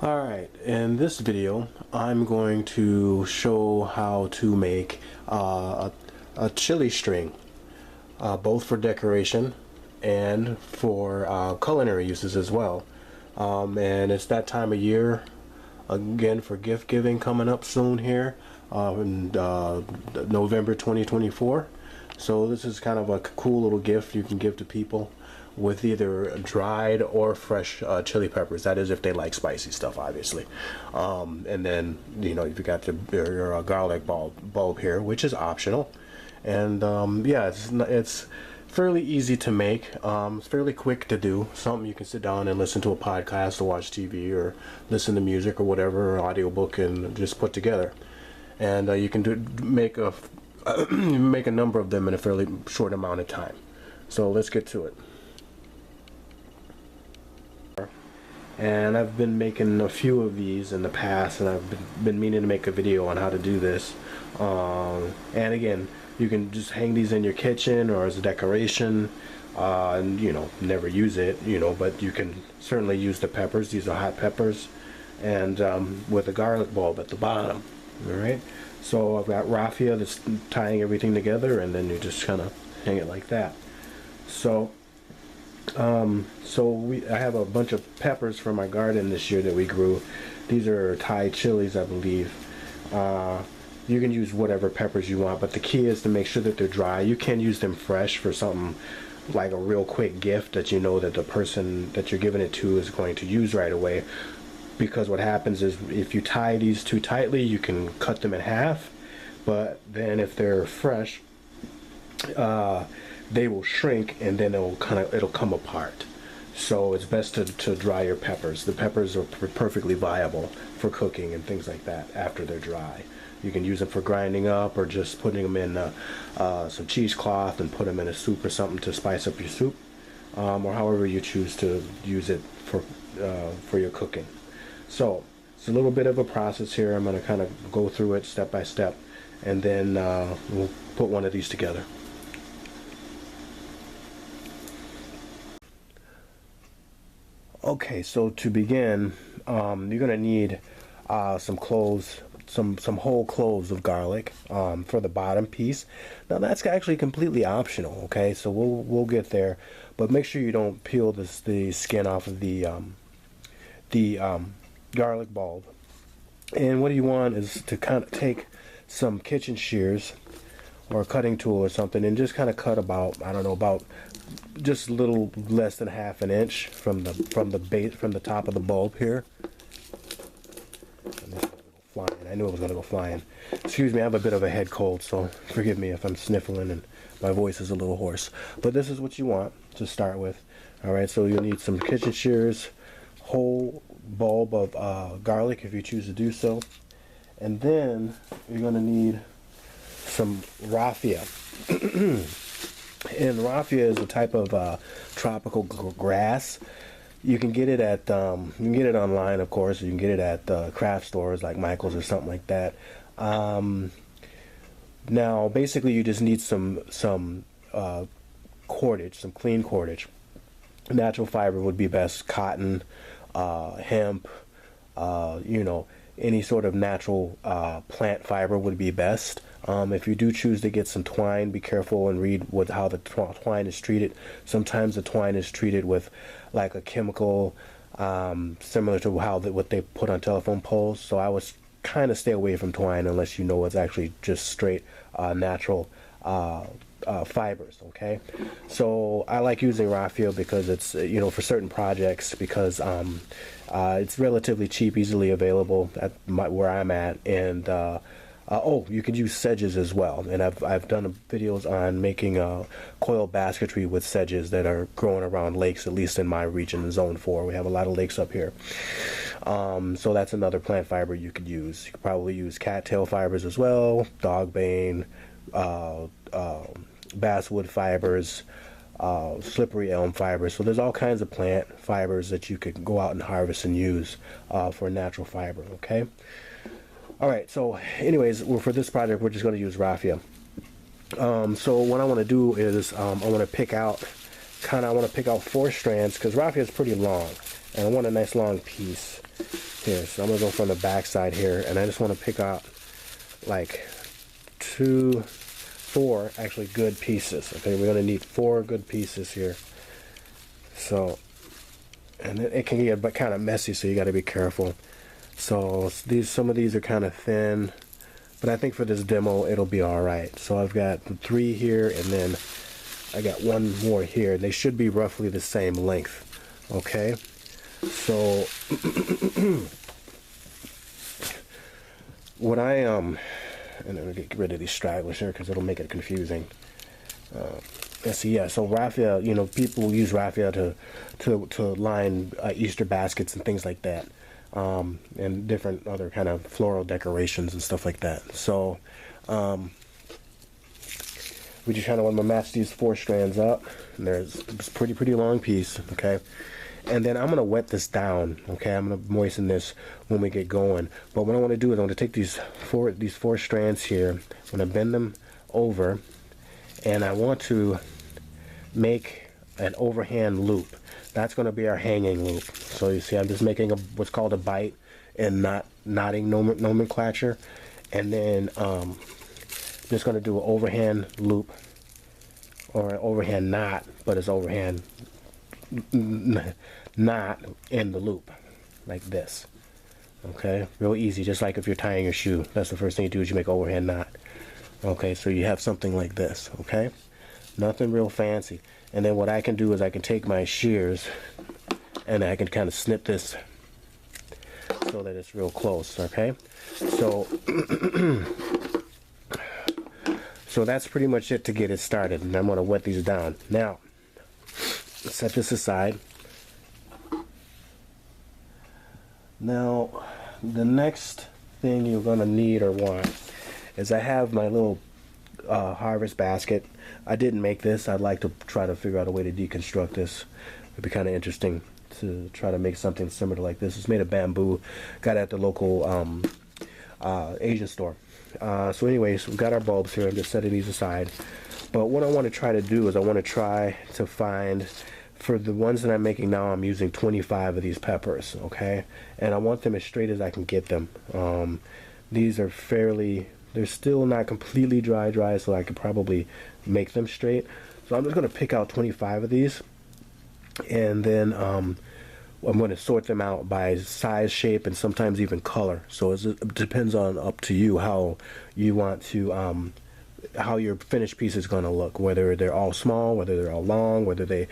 Alright, in this video I'm going to show how to make a chili string, both for decoration and for culinary uses as well. And it's that time of year again for gift giving coming up soon here in November 2024. So this is kind of a cool little gift you can give to people with either dried or fresh chili peppers. That is if they like spicy stuff, obviously. And then, you know, you've got your garlic bulb here, which is optional. And yeah, it's fairly easy to make. It's fairly quick to do. Something you can sit down and listen to a podcast or watch TV or listen to music or whatever, or audiobook, and just put together. And you can make a make a number of them in a fairly short amount of time. So let's get to it. And I've been making a few of these in the past, and I've been meaning to make a video on how to do this. And again, you can just hang these in your kitchen or as a decoration, and you know, never use it, you know, but you can certainly use the peppers. These are hot peppers, and with a garlic bulb at the bottom. All right, so I've got raffia that's tying everything together, and then you just kind of hang it like that. So I have a bunch of peppers from my garden this year that we grew. These are Thai chilies, I believe. You can use whatever peppers you want, but the key is to make sure that they're dry. You can use them fresh for something like a real quick gift that you know that the person that you're giving it to is going to use right away. Because what happens is if you tie these too tightly, you can cut them in half. But then if they're fresh, they will shrink, and then it'll come apart. So it's best to dry your peppers. The peppers are perfectly viable for cooking and things like that after they're dry. You can use them for grinding up, or just putting them in some cheesecloth and put them in a soup or something to spice up your soup, or however you choose to use it for your cooking. So it's a little bit of a process here. I'm going to kind of go through it step by step, and then we'll put one of these together. Okay, so to begin, you're going to need some cloves, some whole cloves of garlic for the bottom piece. Now that's actually completely optional. Okay, so we'll get there, but make sure you don't peel the skin off of the garlic bulb. And what you want is to kind of take some kitchen shears or a cutting tool or something, and just kind of cut about, I don't know, about just a little less than ½ an inch from the base, from the top of the bulb here. And this is gonna go flying. I knew it was going to go flying. Excuse me, I have a bit of a head cold, so forgive me if I'm sniffling and my voice is a little hoarse. But this is what you want to start with. All right, so you'll need some kitchen shears, whole bulb of garlic if you choose to do so, and then you're going to need some raffia. And raffia is a type of tropical grass. You can get it at you can get it online, of course. You can get it at craft stores like Michael's or something like that. Now, basically, you just need some cordage, some clean cordage. Natural fiber would be best. Cotton, hemp, you know, any sort of natural plant fiber would be best. If you do choose to get some twine, be careful and read how the twine is treated. Sometimes the twine is treated with like a chemical similar to what they put on telephone poles. So I would kind of stay away from twine unless you know it's actually just straight natural fibers. Okay, so I like using raffia because it's, you know, for certain projects, because it's relatively cheap, easily available at where I'm at, and oh, you could use sedges as well, and I've done videos on making coil basketry with sedges that are growing around lakes, at least in my region, Zone 4. We have a lot of lakes up here. So that's another plant fiber you could use. You could probably use cattail fibers as well, dogbane, basswood fibers, slippery elm fibers. So there's all kinds of plant fibers that you could go out and harvest and use for natural fiber. Okay. All right. So, anyways, for this project, we're just going to use raffia. So what I want to do is I want to pick out 4 strands, because raffia is pretty long. And I want a nice long piece here. So I'm going to go from the back side here, and I just want to pick out like 4 actually good pieces. Okay, we're going to need 4 good pieces here. So, and it can get kind of messy, so you got to be careful. So some of these are kind of thin, but I think for this demo it'll be all right. So I've got 3 here, and then I got 1 more here. They should be roughly the same length. Okay, so what and I'm gonna get rid of these stragglers here because it'll make it confusing. Let's see, yeah. So raffia, you know, people use raffia to line Easter baskets and things like that, and different other kind of floral decorations and stuff like that. So we just kind of want to match these 4 strands up. And there's a pretty long piece, okay. And then I'm gonna wet this down, okay. I'm gonna moisten this when we get going. But what I want to do is I want to take these four strands here. I'm gonna bend them over, and I want to make an overhand loop. That's gonna be our hanging loop. So you see, I'm just making what's called a bite and knotting nomenclature, and then just gonna do an overhand loop or an overhand knot, but it's overhand knot in the loop like this. Okay, real easy, just like if you're tying your shoe. That's the first thing you do, is you make overhand knot. Okay, so you have something like this. Okay, nothing real fancy. And then what I can do is I can take my shears and I can kind of snip this so that it's real close. Okay, so so that's pretty much it to get it started, and I'm going to wet these down. Now, set this aside. Now, the next thing you're going to need or want is I have my little harvest basket. I didn't make this. I'd like to try to figure out a way to deconstruct this. It'd be kind of interesting to try to make something similar like this. It's made of bamboo. Got it at the local Asian store. So anyways, we've got our bulbs here. I'm just setting these aside. But what I want to try to do is I want to try to find, for the ones that I'm making now, I'm using 25 of these peppers, okay? And I want them as straight as I can get them. These are they're still not completely dry, so I could probably make them straight. So I'm just going to pick out 25 of these, and then I'm going to sort them out by size, shape, and sometimes even color. So it depends on, up to you, how you want to how your finished piece is going to look, whether they're all small, whether they're all long, whether they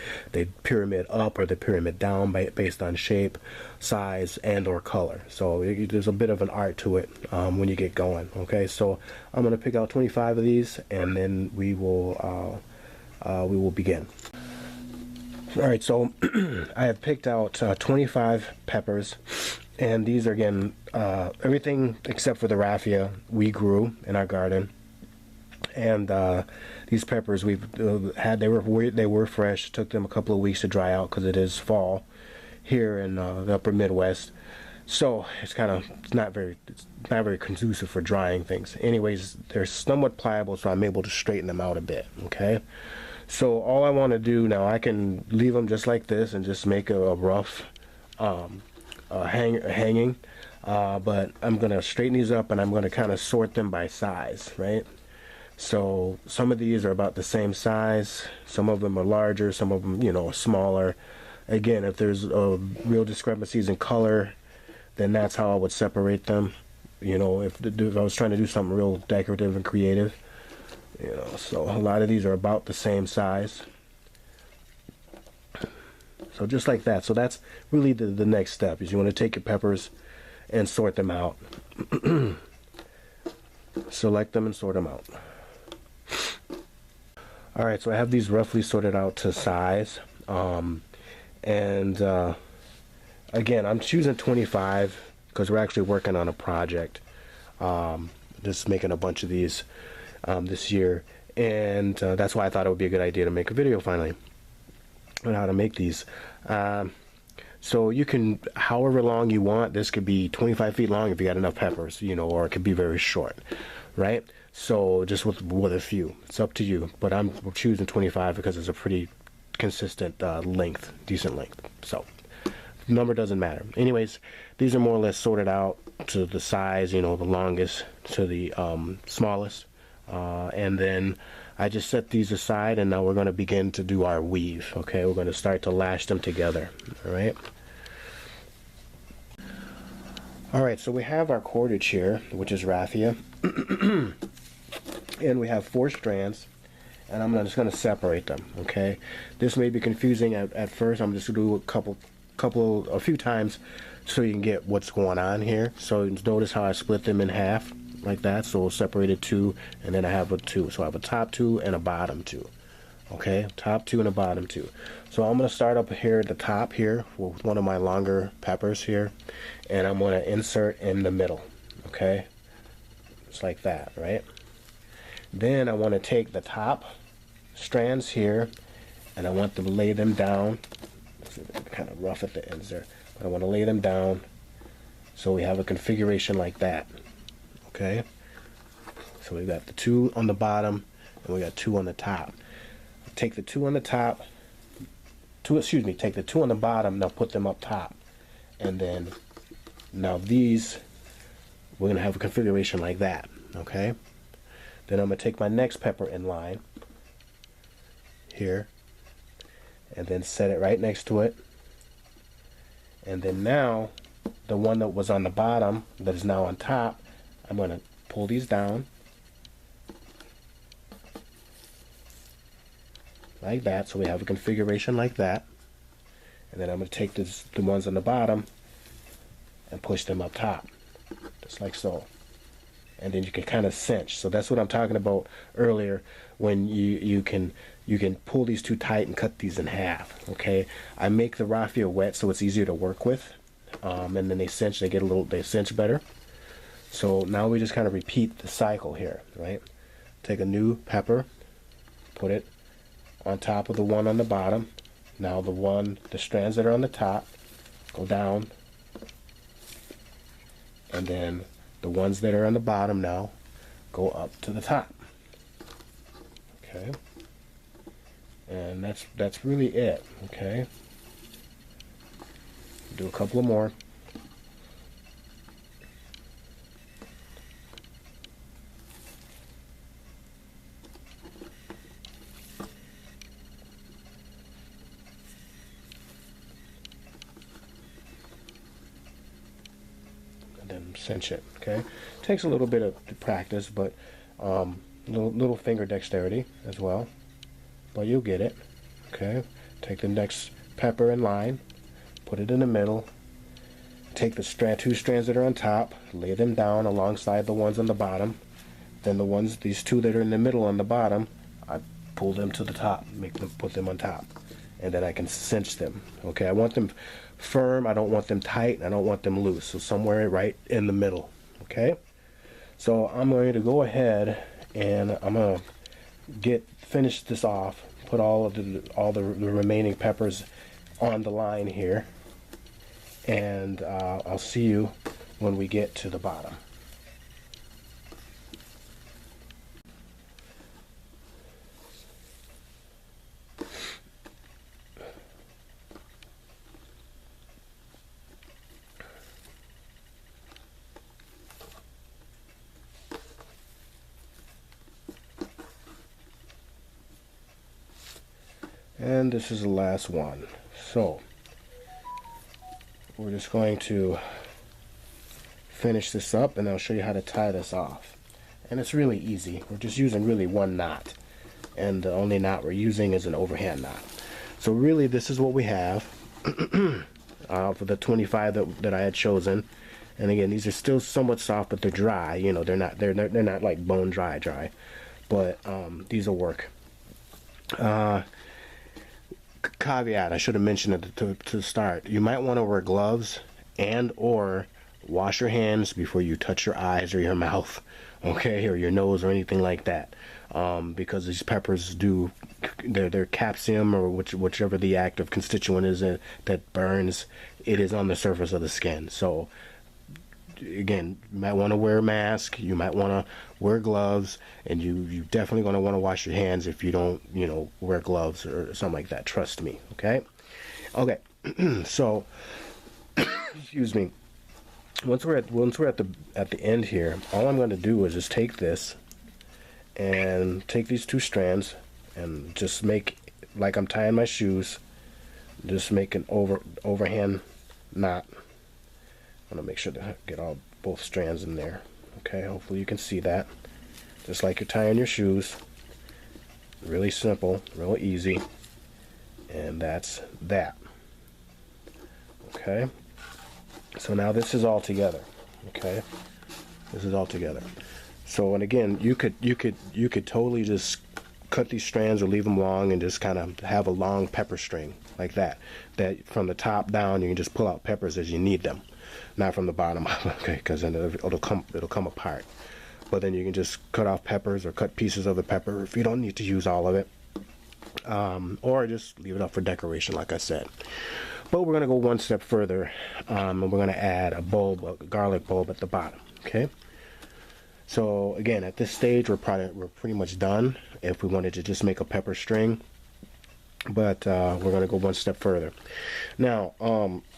pyramid up or they pyramid down based on shape, size, and or color. So there's a bit of an art to it when you get going. Okay, so I'm going to pick out 25 of these, and then we will begin. All right, so I have picked out 25 peppers, and these are, again, everything except for the raffia we grew in our garden. And these peppers we've had, they were fresh. It took them a couple of weeks to dry out because it is fall here in the upper Midwest. So it's not very conducive for drying things. Anyways, they're somewhat pliable, so I'm able to straighten them out a bit. Okay, so all I want to do now, I can leave them just like this and just make a rough hanging, but I'm gonna straighten these up, and I'm gonna kind of sort them by size, right? So some of these are about the same size, some of them are larger, some of them, are smaller. Again, if there's real discrepancies in color, then that's how I would separate them. If I was trying to do something real decorative and creative, so a lot of these are about the same size. So just like that. So that's really the next step, is you want to take your peppers and sort them out. Select them and sort them out. Alright, so I have these roughly sorted out to size, and again, I'm choosing 25 because we're actually working on a project, just making a bunch of these this year, and that's why I thought it would be a good idea to make a video finally on how to make these. So you can, however long you want, this could be 25 feet long if you got enough peppers, or it could be very short, right? So just with a few, it's up to you. But I'm choosing 25 because it's a pretty consistent length, decent length. So Number doesn't matter. Anyways, these are more or less sorted out to the size, the longest to the smallest. And then I just set these aside, and now we're going to begin to do our weave. Okay, we're going to start to lash them together. All right. All right, so we have our cordage here, which is raffia. And we have 4 strands, and I'm just going to separate them. Okay, this may be confusing at first. I'm just going to do a few times so you can get what's going on here. So notice how I split them in half like that. So we'll separate it 2, and then I have a 2. So I have a top 2 and a bottom 2. Okay, top 2 and a bottom 2. So I'm going to start up here at the top here with one of my longer peppers here, and I'm going to insert in the middle. Okay, just like that, right? Then I want to take the top strands here, and I want to lay them down. It's kind of rough at the ends there, but I want to lay them down so we have a configuration like that. Okay, so we've got the 2 on the bottom, and we got 2 on the top. Take the 2 on the top, take the 2 on the bottom, now put them up top. And then, now these, we're going to have a configuration like that, okay? Then I'm going to take my next pepper in line, here, and then set it right next to it. And then now, the one that was on the bottom, that is now on top, I'm going to pull these down, like that, so we have a configuration like that. And then I'm going to take the ones on the bottom and push them up top, just like so. And then you can kind of cinch. So that's what I'm talking about earlier, when you can pull these too tight and cut these in half. Okay, I make the raffia wet so it's easier to work with, and then they cinch. They cinch better. So now we just kind of repeat the cycle here, right? Take a new pepper, put it on top of the one on the bottom. Now the strands that are on the top go down, and then the ones that are on the bottom now go up to the top. Okay, and that's really it. Okay, do a couple of more. Then cinch it. Okay, takes a little bit of practice, but little finger dexterity as well, but you'll get it. Okay, take the next pepper in line, put it in the middle, take the 2 strands that are on top, lay them down alongside the ones on the bottom. Then these 2 that are in the middle on the bottom, I pull them to the top, put them on top, and then I can cinch them. Okay, I want them firm, I don't want them tight, I don't want them loose, so somewhere right in the middle. Okay, so I'm going to go ahead and I'm going to finish this off, put all the remaining peppers on the line here, and I'll see you when we get to the bottom. And this is the last one. So we're just going to finish this up, and I'll show you how to tie this off. And it's really easy. We're just using really 1 knot, and the only knot we're using is an overhand knot. So really this is what we have for the 25 that I had chosen. And again, these are still somewhat soft, but they're dry. They're not like bone dry, but these will work. Caveat, I should have mentioned it to start. You might want to wear gloves and or wash your hands before you touch your eyes or your mouth, okay, or your nose or anything like that, because these peppers do their capsium, or whichever the active constituent is that burns, it is on the surface of the skin. So again, you might want to wear a mask, you might want to wear gloves, and you definitely going to want to wash your hands if you don't wear gloves or something like that. Trust me. Okay, so Excuse me. Once we're at the end here, all I'm going to do is just take this and take these two strands and just make like I'm tying my shoes. Just make an overhand knot. I'm gonna make sure to get both strands in there. Okay, hopefully you can see that. Just like you're tying your shoes. Really simple, real easy. And that's that. Okay. So now this is all together. Okay. This is all together. So, and again, you could totally just cut these strands or leave them long and just kind of have a long pepper string like that. That from the top down, you can just pull out peppers as you need them, not from the bottom. Okay, because then it'll come apart. But then you can just cut off peppers or cut pieces of the pepper if you don't need to use all of it, or just leave it up for decoration, like I said. But we're gonna go one step further, and we're gonna add a garlic bulb at the bottom. Okay. So again, at this stage, we're pretty much done. If we wanted to just make a pepper string, but we're gonna go one step further. Now,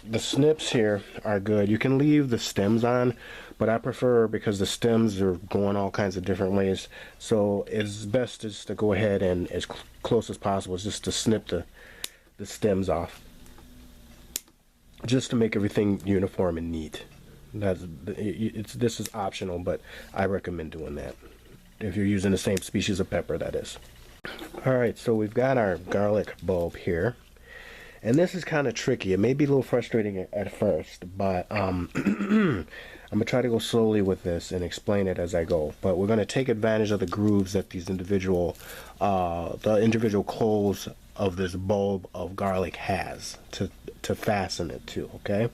the snips here are good. You can leave the stems on, but I prefer, because the stems are going all kinds of different ways. So it's best just to go ahead and as close as possible, just to snip the stems off, just to make everything uniform and neat. This is optional, but I recommend doing that if you're using the same species of pepper, that is. Alright, so we've got our garlic bulb here, and this is kind of tricky. It may be a little frustrating at first, but I'm gonna try to go slowly with this and explain it as I go. But we're gonna take advantage of the grooves that these individual cloves of this bulb of garlic has to fasten it to. Okay.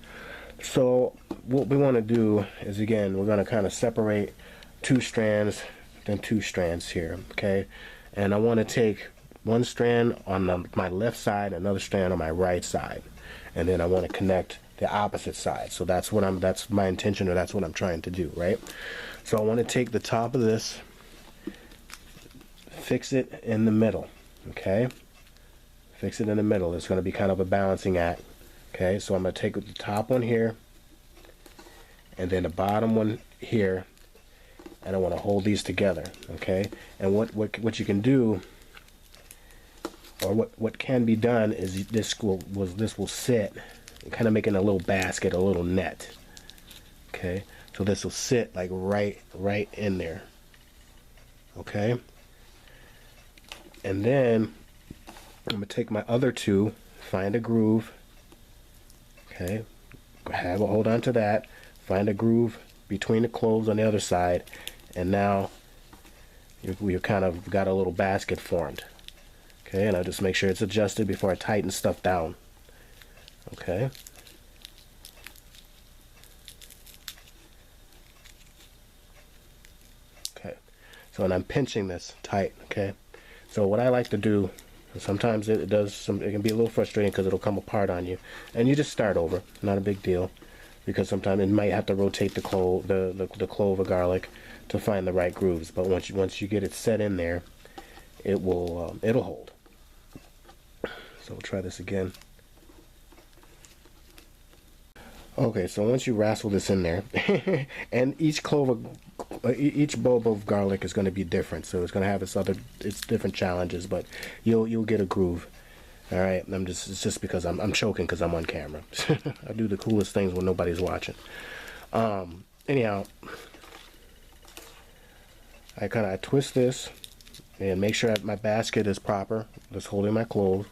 So what we want to do is, again, we're going to kind of separate two strands, then two strands here, okay? And I want to take one strand on my left side, another strand on my right side, and then I want to connect the opposite side. So that's my intention, or that's what I'm trying to do, right? So I want to take the top of this, fix it in the middle, okay? Fix it in the middle. It's going to be kind of a balancing act. Okay, so I'm going to take the top one here, and then the bottom one here, and I want to hold these together. Okay, and what you can do, or what can be done, is this will sit, kind of making a little basket, a little net. Okay, so this will sit like right in there. Okay, and then I'm going to take my other two, find a groove. Okay, hold on to that, find a groove between the cloves on the other side, and now you've kind of got a little basket formed. Okay, and I'll just make sure it's adjusted before I tighten stuff down. Okay. Okay, so, and I'm pinching this tight. Okay, so what I like to do, sometimes it can be a little frustrating because it'll come apart on you, and you just start over. Not a big deal, because sometimes it might have to rotate the clove of garlic to find the right grooves. But once you get it set in there, it'll hold. So we'll try this again. Okay, so once you wrestle this in there, and each bulb of garlic is going to be different, so it's going to have its different challenges, but you'll get a groove. All right, it's just because I'm choking because I'm on camera. I do the coolest things when nobody's watching. Anyhow, I twist this and make sure that my basket is proper, just holding my clove,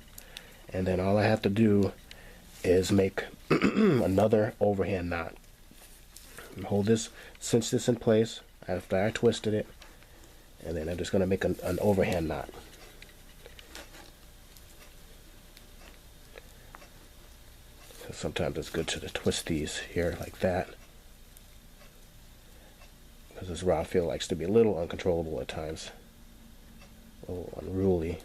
and then all I have to do is make another overhand knot. And hold this, cinch this in place after I twisted it, and then I'm just going to make an overhand knot. So sometimes it's good to twist these here like that, because this raffia likes to be a little uncontrollable at times, a little unruly.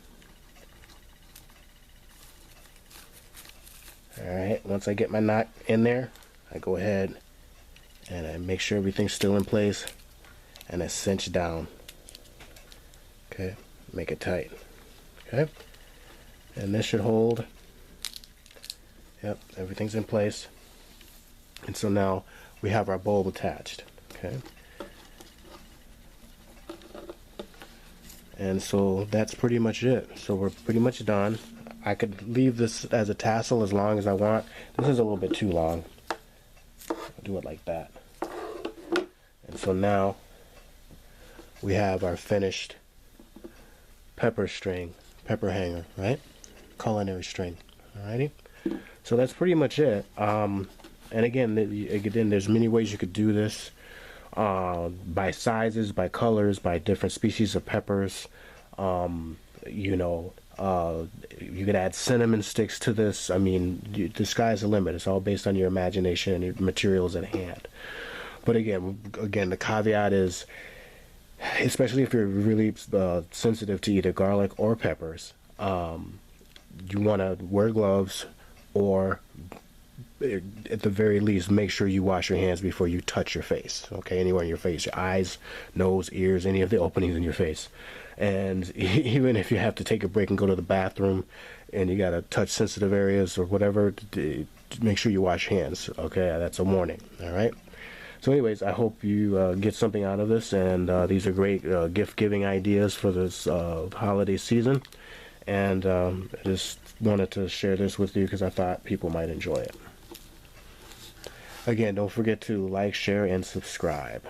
Alright, once I get my knot in there, I go ahead and I make sure everything's still in place, and I cinch down. Okay, make it tight. Okay, and this should hold. Yep, everything's in place. And so now we have our bowl attached. Okay. And so that's pretty much it. So we're pretty much done. I could leave this as a tassel as long as I want. This is a little bit too long. I'll do it like that. And so now we have our finished pepper string, pepper hanger, right? Culinary string. Alrighty. So that's pretty much it. And again, there's many ways you could do this. By sizes, by colors, by different species of peppers. You know, you could add cinnamon sticks to this. I mean, the sky's the limit. It's all based on your imagination and your materials at hand. But again, the caveat is, especially if you're really sensitive to either garlic or peppers, you want to wear gloves, or at the very least, make sure you wash your hands before you touch your face. Okay, anywhere in your face, your eyes, nose, ears, any of the openings in your face. And even if you have to take a break and go to the bathroom, and you gotta touch sensitive areas or whatever, make sure you wash hands. Okay, that's a warning. All right. So, anyways, I hope you get something out of this, and these are great gift-giving ideas for this holiday season. And I just wanted to share this with you because I thought people might enjoy it. Again, don't forget to like, share, and subscribe.